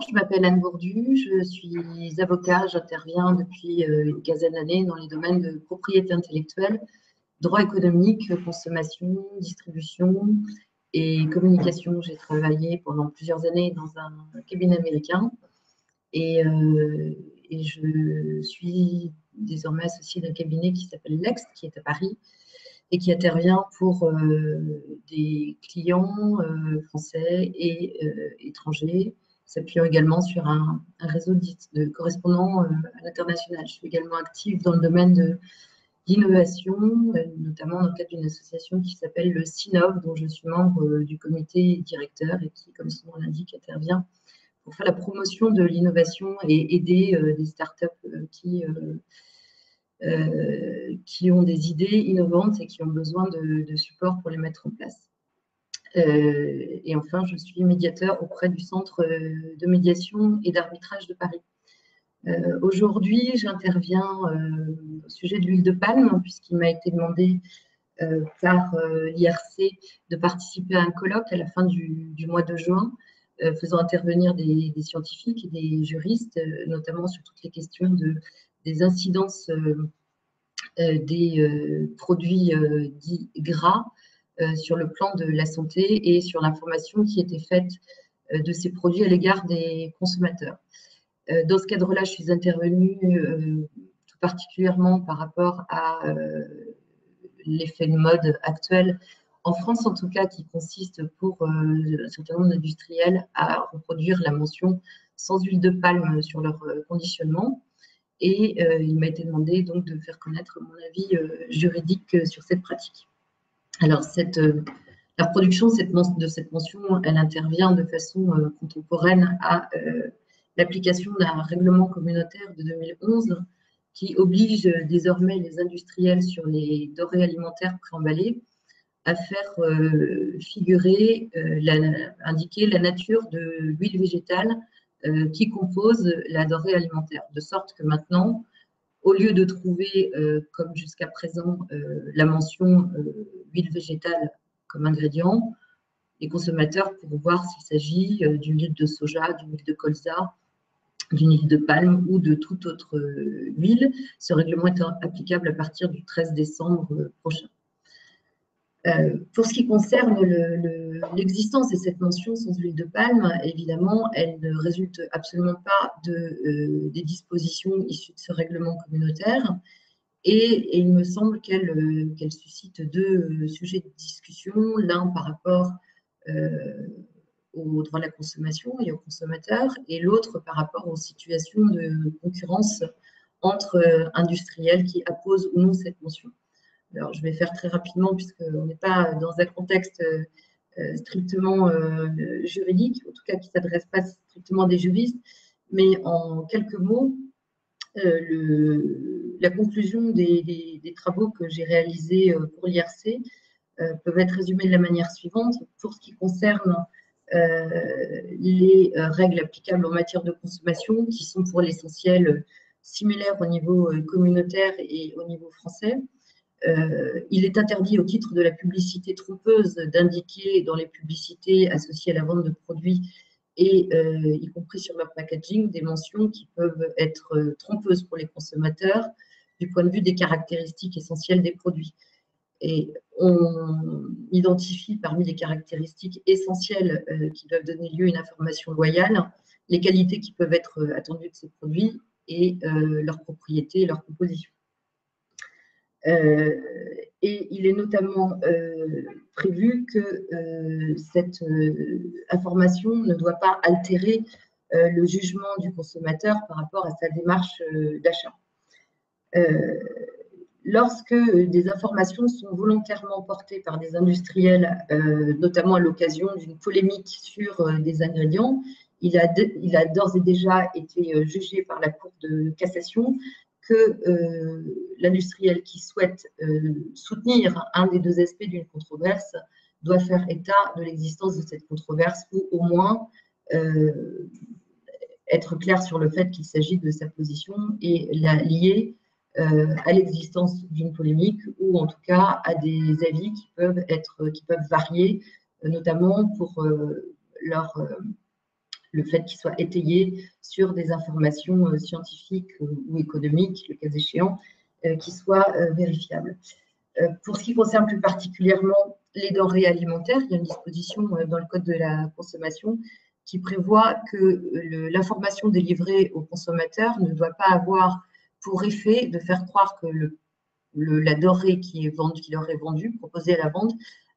je m'appelle Anne Bourdu, je suis avocat, j'interviens depuis une quinzaine d'années dans les domaines de propriété intellectuelle, droit économique, consommation, distribution et communication. J'ai travaillé pendant plusieurs années dans un cabinet américain et je suis désormais associée d'un cabinet qui s'appelle Lext, qui est à Paris et qui intervient pour des clients français et étrangers, s'appuyant également sur un réseau de correspondants à l'international. Je suis également active dans le domaine de l'innovation, notamment dans le cadre d'une association qui s'appelle le CINOV, dont je suis membre du comité directeur et qui, comme son nom l'indique, intervient pour faire la promotion de l'innovation et aider des startups qui ont des idées innovantes et qui ont besoin de support pour les mettre en place. Et enfin, je suis médiateur auprès du Centre de médiation et d'arbitrage de Paris. Aujourd'hui, j'interviens au sujet de l'huile de palme, puisqu'il m'a été demandé par l'IRC de participer à un colloque à la fin du mois de juin, faisant intervenir des scientifiques et des juristes, notamment sur toutes les questions des incidences des produits dits gras sur le plan de la santé et sur l'information qui était faite de ces produits à l'égard des consommateurs. Dans ce cadre-là, je suis intervenue tout particulièrement par rapport à l'effet de mode actuel, en France en tout cas, qui consiste pour un certain nombre d'industriels à reproduire la mention sans huile de palme sur leur conditionnement. Et il m'a été demandé donc de faire connaître mon avis juridique sur cette pratique. Alors, la reproduction de cette mention, elle intervient de façon contemporaine à l'application d'un règlement communautaire de 2011 qui oblige désormais les industriels sur les denrées alimentaires préemballées à faire indiquer la nature de l'huile végétale qui compose la denrée alimentaire. De sorte que maintenant, au lieu de trouver, comme jusqu'à présent, la mention huile végétale comme ingrédient, les consommateurs pourront voir s'il s'agit d'une huile de soja, d'une huile de colza, d'une huile de palme ou de toute autre huile. Ce règlement est applicable à partir du 13 décembre prochain. Pour ce qui concerne l'existence de cette mention sans huile de palme, évidemment, elle ne résulte absolument pas des dispositions issues de ce règlement communautaire. Et il me semble qu'elle suscite deux sujets de discussion, l'un par rapport au droit de la consommation et aux consommateurs, et l'autre par rapport aux situations de concurrence entre industriels qui apposent ou non cette mention. Alors, je vais faire très rapidement puisqu'on n'est pas dans un contexte strictement juridique, en tout cas qui ne s'adresse pas strictement à des juristes, mais en quelques mots, la conclusion des travaux que j'ai réalisés pour l'IRC peuvent être résumés de la manière suivante. Pour ce qui concerne les règles applicables en matière de consommation, qui sont pour l'essentiel similaires au niveau communautaire et au niveau français, il est interdit au titre de la publicité trompeuse d'indiquer dans les publicités associées à la vente de produits et y compris sur leur packaging des mentions qui peuvent être trompeuses pour les consommateurs du point de vue des caractéristiques essentielles des produits. Et on identifie parmi les caractéristiques essentielles qui doivent donner lieu à une information loyale les qualités qui peuvent être attendues de ces produits et leurs propriétés et leur composition. Et il est notamment prévu que cette information ne doit pas altérer le jugement du consommateur par rapport à sa démarche d'achat. Lorsque des informations sont volontairement portées par des industriels, notamment à l'occasion d'une polémique sur des ingrédients, il a d'ores et déjà été jugé par la Cour de cassation que l'industriel qui souhaite soutenir un des deux aspects d'une controverse doit faire état de l'existence de cette controverse ou au moins être clair sur le fait qu'il s'agit de sa position et la lier à l'existence d'une polémique ou en tout cas à des avis qui peuvent varier, notamment pour leur le fait qu'il soit étayé sur des informations scientifiques ou économiques, le cas échéant, qui soient vérifiables. Pour ce qui concerne plus particulièrement les denrées alimentaires, il y a une disposition dans le Code de la consommation qui prévoit que l'information délivrée au consommateur ne doit pas avoir pour effet de faire croire que la denrée qui leur est vendue, proposée à la vente,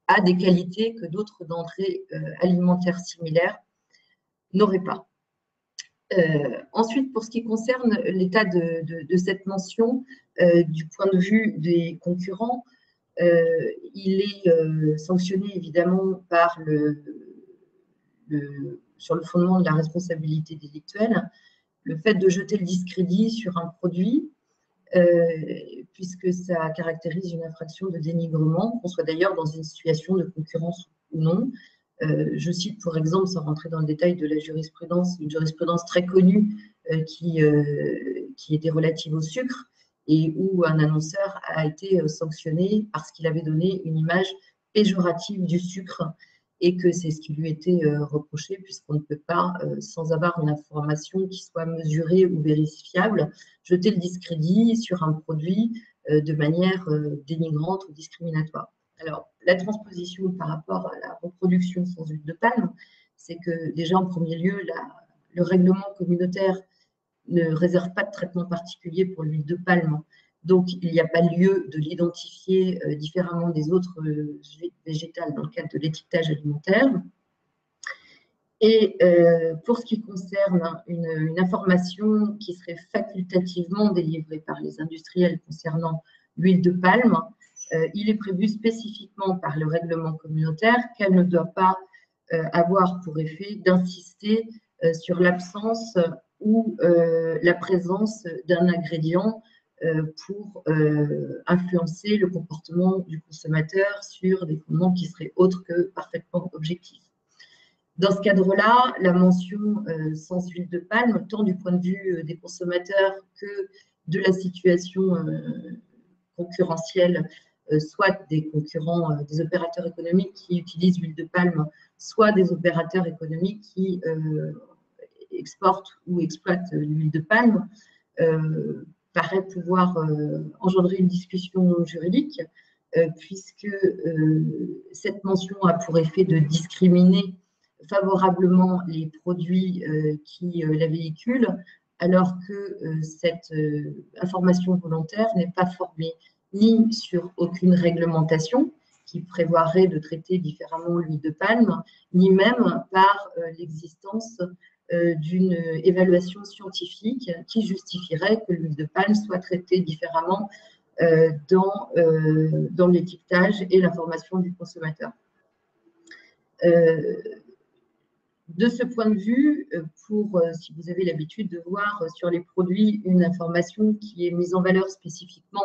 a des qualités que d'autres denrées alimentaires similaires n'auraient pas. Ensuite, pour ce qui concerne l'état de cette mention, du point de vue des concurrents, il est sanctionné évidemment par sur le fondement de la responsabilité délictuelle, le fait de jeter le discrédit sur un produit, puisque ça caractérise une infraction de dénigrement, qu'on soit d'ailleurs dans une situation de concurrence ou non. Je cite pour exemple, sans rentrer dans le détail de la jurisprudence, une jurisprudence très connue qui était relative au sucre et où un annonceur a été sanctionné parce qu'il avait donné une image péjorative du sucre et que c'est ce qui lui était reproché puisqu'on ne peut pas, sans avoir une information qui soit mesurée ou vérifiable, jeter le discrédit sur un produit de manière dénigrante ou discriminatoire. Alors, la transposition par rapport à la reproduction sans huile de palme, c'est que déjà en premier lieu, le règlement communautaire ne réserve pas de traitement particulier pour l'huile de palme. Donc, il n'y a pas lieu de l'identifier différemment des autres végétales dans le cadre de l'étiquetage alimentaire. Et pour ce qui concerne une information qui serait facultativement délivrée par les industriels concernant l'huile de palme, il est prévu spécifiquement par le règlement communautaire qu'elle ne doit pas avoir pour effet d'insister sur l'absence ou la présence d'un ingrédient pour influencer le comportement du consommateur sur des fondements qui seraient autres que parfaitement objectifs. Dans ce cadre-là, la mention sans huile de palme, tant du point de vue des consommateurs que de la situation concurrentielle, soit des concurrents, des opérateurs économiques qui utilisent l'huile de palme, soit des opérateurs économiques qui exportent ou exploitent l'huile de palme, paraît pouvoir engendrer une discussion juridique, puisque cette mention a pour effet de discriminer favorablement les produits qui la véhiculent, alors que cette information volontaire n'est pas formée ni sur aucune réglementation qui prévoirait de traiter différemment l'huile de palme, ni même par l'existence d'une évaluation scientifique qui justifierait que l'huile de palme soit traitée différemment dans l'étiquetage et l'information du consommateur. De ce point de vue, si vous avez l'habitude de voir sur les produits une information qui est mise en valeur spécifiquement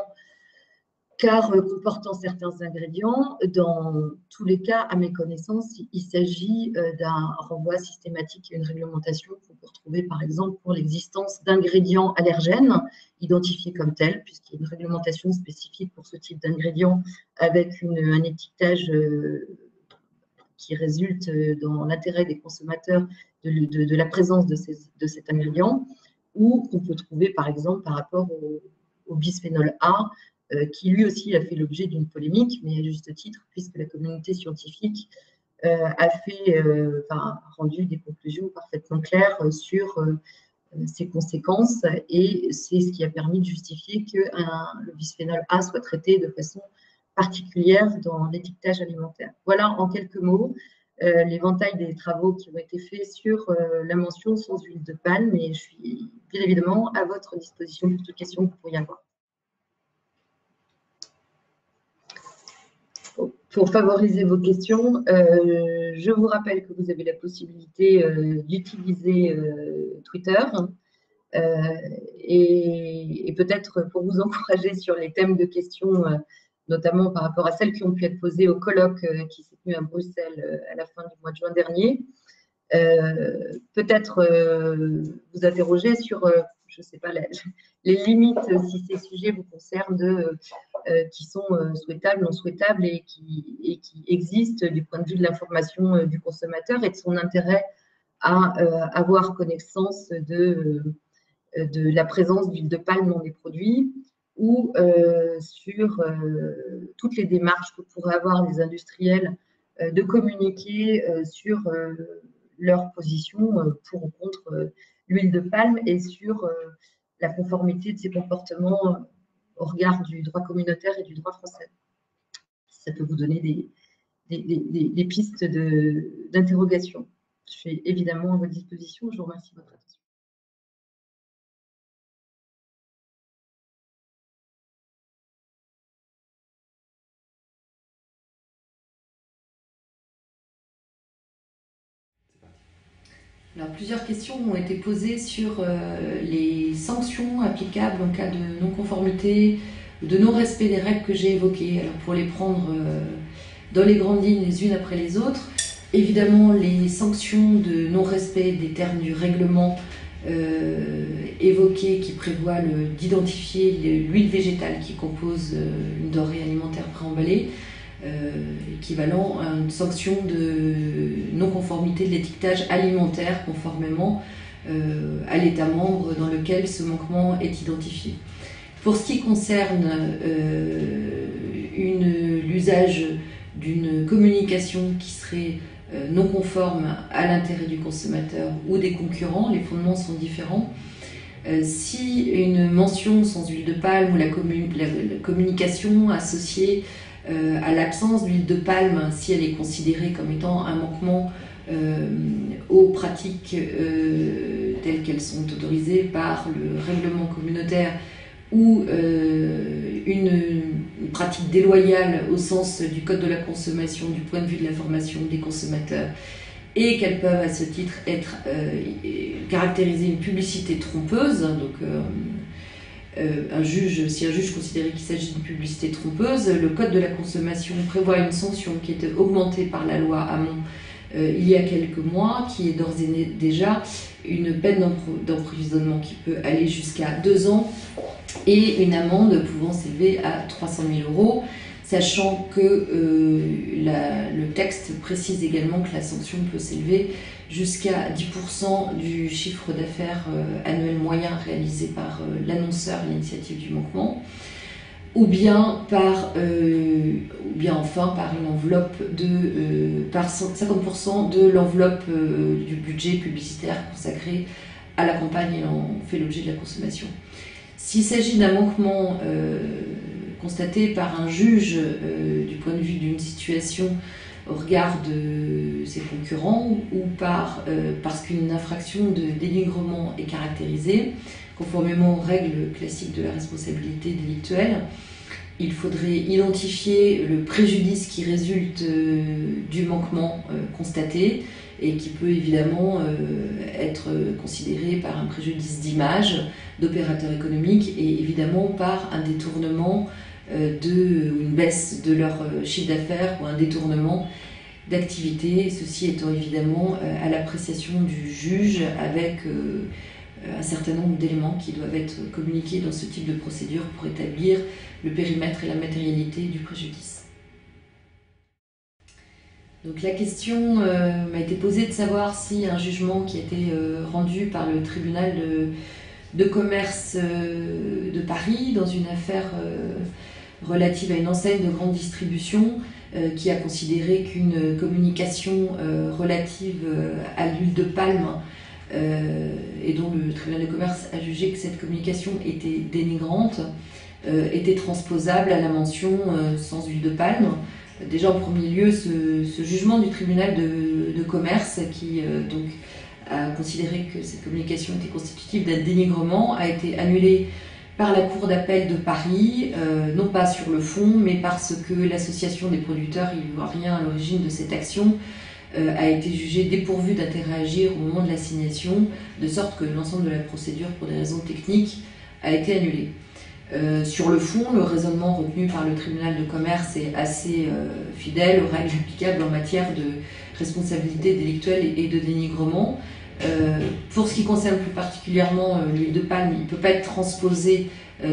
car comportant certains ingrédients, dans tous les cas, à mes connaissances, il s'agit d'un renvoi systématique à une réglementation qu'on peut retrouver par exemple pour l'existence d'ingrédients allergènes identifiés comme tels, puisqu'il y a une réglementation spécifique pour ce type d'ingrédients avec un étiquetage qui résulte dans l'intérêt des consommateurs de la présence de cet ingrédient, ou qu'on peut trouver par exemple par rapport au bisphénol A, qui lui aussi a fait l'objet d'une polémique, mais à juste titre, puisque la communauté scientifique a rendu des conclusions parfaitement claires sur ses conséquences, et c'est ce qui a permis de justifier que le bisphénol A soit traité de façon particulière dans l'étiquetage alimentaire. Voilà en quelques mots l'éventail des travaux qui ont été faits sur la mention sans huile de palme, et je suis bien évidemment à votre disposition pour toute question que vous pourriez avoir. Pour favoriser vos questions, je vous rappelle que vous avez la possibilité d'utiliser Twitter et peut-être pour vous encourager sur les thèmes de questions, notamment par rapport à celles qui ont pu être posées au colloque qui s'est tenu à Bruxelles à la fin du mois de juin dernier. Peut-être vous interroger sur, je ne sais pas, les limites, si ces sujets vous concernent, qui sont souhaitables, non souhaitables et qui existent du point de vue de l'information du consommateur et de son intérêt à avoir connaissance de la présence d'huile de palme dans les produits, ou sur toutes les démarches que pourraient avoir les industriels de communiquer sur leur position pour ou contre l'huile de palme, et sur la conformité de ces comportements au regard du droit communautaire et du droit français. Ça peut vous donner des pistes d'interrogation. Je suis évidemment à votre disposition. Je vous remercie de votre attention. Alors, plusieurs questions ont été posées sur les sanctions applicables en cas de non-conformité ou de non-respect des règles que j'ai évoquées. Alors, pour les prendre dans les grandes lignes les unes après les autres, évidemment, les sanctions de non-respect des termes du règlement évoqué, qui prévoit d'identifier l'huile végétale qui compose une denrée alimentaire préemballée, équivalent à une sanction de non-conformité de l'étiquetage alimentaire conformément à l'État membre dans lequel ce manquement est identifié. Pour ce qui concerne l'usage d'une communication qui serait non conforme à l'intérêt du consommateur ou des concurrents, les fondements sont différents. Si une mention sans huile de palme ou la communication associée à l'absence d'huile de palme, si elle est considérée comme étant un manquement aux pratiques telles qu'elles sont autorisées par le règlement communautaire, ou une pratique déloyale au sens du Code de la consommation du point de vue de l'information des consommateurs, et qu'elles peuvent à ce titre être caractériser une publicité trompeuse. Donc, si un juge considérait qu'il s'agit d'une publicité trompeuse, le Code de la consommation prévoit une sanction qui est augmentée par la loi Hamon il y a quelques mois, qui est d'ores et déjà une peine d'emprisonnement qui peut aller jusqu'à 2 ans et une amende pouvant s'élever à 300 000 €, sachant que le texte précise également que la sanction peut s'élever jusqu'à 10% du chiffre d'affaires annuel moyen réalisé par l'annonceur à l'initiative du manquement, ou bien enfin par une enveloppe par 50% de l'enveloppe du budget publicitaire consacré à la campagne ayant fait l'objet de la consommation. S'il s'agit d'un manquement constaté par un juge du point de vue d'une situation au regard de ses concurrents, ou parce qu'une infraction de dénigrement est caractérisée, conformément aux règles classiques de la responsabilité délictuelle, il faudrait identifier le préjudice qui résulte du manquement constaté, et qui peut évidemment être considéré par un préjudice d'image d'opérateurs économiques, et évidemment par un détournement une baisse de leur chiffre d'affaires, ou un détournement d'activité, ceci étant évidemment à l'appréciation du juge, avec un certain nombre d'éléments qui doivent être communiqués dans ce type de procédure pour établir le périmètre et la matérialité du préjudice. Donc la question m'a été posée de savoir si un jugement qui a été rendu par le tribunal de commerce de Paris dans une affaire relative à une enseigne de grande distribution qui a considéré qu'une communication relative à l'huile de palme, et dont le tribunal de commerce a jugé que cette communication était dénigrante, était transposable à la mention sans huile de palme. Déjà en premier lieu, ce jugement du tribunal de commerce, qui donc a considéré que cette communication était constitutive d'un dénigrement, a été annulé par la Cour d'appel de Paris, non pas sur le fond, mais parce que l'association des producteurs ivoiriens à l'origine de cette action a été jugée dépourvue d'intérêt à agir au moment de l'assignation, de sorte que l'ensemble de la procédure, pour des raisons techniques, a été annulé. Sur le fond, le raisonnement retenu par le tribunal de commerce est assez fidèle aux règles applicables en matière de responsabilité délictuelle et de dénigrement. Pour ce qui concerne plus particulièrement l'huile de palme, il ne peut pas être transposé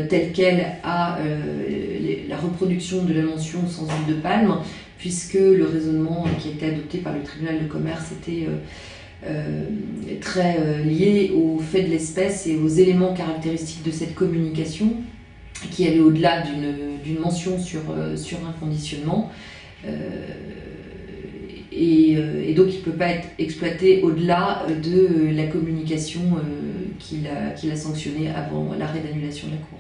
tel quel à la reproduction de la mention sans huile de palme, puisque le raisonnement qui a été adopté par le tribunal de commerce était très liée au fait de l'espèce et aux éléments caractéristiques de cette communication, qui allait au-delà d'une mention sur un conditionnement. Et donc il ne peut pas être exploité au-delà de la communication qu'il a sanctionnée avant l'arrêt d'annulation de la Cour.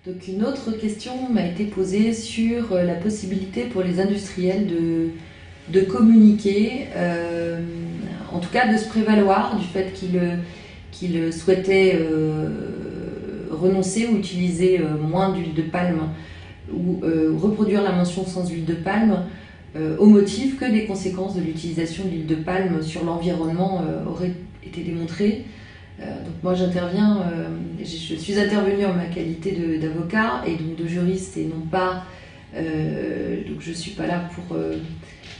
Donc une autre question m'a été posée sur la possibilité pour les industriels de communiquer, en tout cas de se prévaloir du fait qu'ils souhaitaient renoncer ou utiliser moins d'huile de palme ou reproduire la mention sans huile de palme au motif que des conséquences de l'utilisation de l'huile de palme sur l'environnement auraient été démontrées. Donc moi j'interviens, je suis intervenue en ma qualité d'avocat et donc de juriste et non pas, donc je ne suis pas là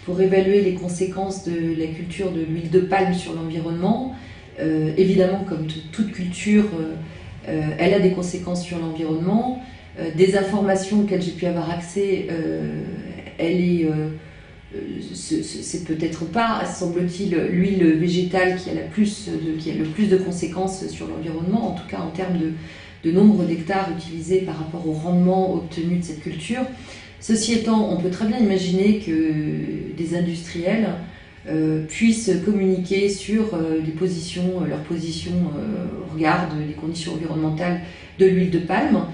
pour évaluer les conséquences de la culture de l'huile de palme sur l'environnement. Évidemment, comme toute culture, elle a des conséquences sur l'environnement. Des informations auxquelles j'ai pu avoir accès, c'est peut-être pas, semble-t-il, l'huile végétale qui a le plus de conséquences sur l'environnement, en tout cas en termes de nombre d'hectares utilisés par rapport au rendement obtenu de cette culture. Ceci étant, on peut très bien imaginer que des industriels puissent communiquer sur leurs positions au regard des conditions environnementales de l'huile de palme.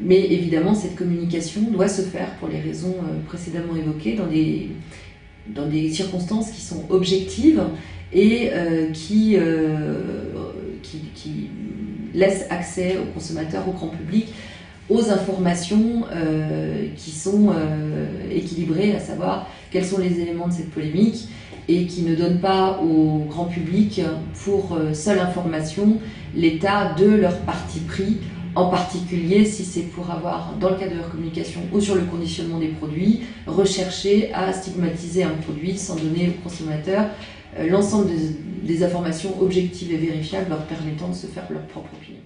Mais évidemment, cette communication doit se faire pour les raisons précédemment évoquées dans des circonstances qui sont objectives et qui laissent accès aux consommateurs, au grand public, aux informations qui sont équilibrées, à savoir quels sont les éléments de cette polémique et qui ne donnent pas au grand public pour seule information l'état de leur parti pris, en particulier si c'est pour avoir, dans le cadre de leur communication ou sur le conditionnement des produits, recherché à stigmatiser un produit sans donner aux consommateurs l'ensemble des informations objectives et vérifiables leur permettant de se faire leur propre opinion.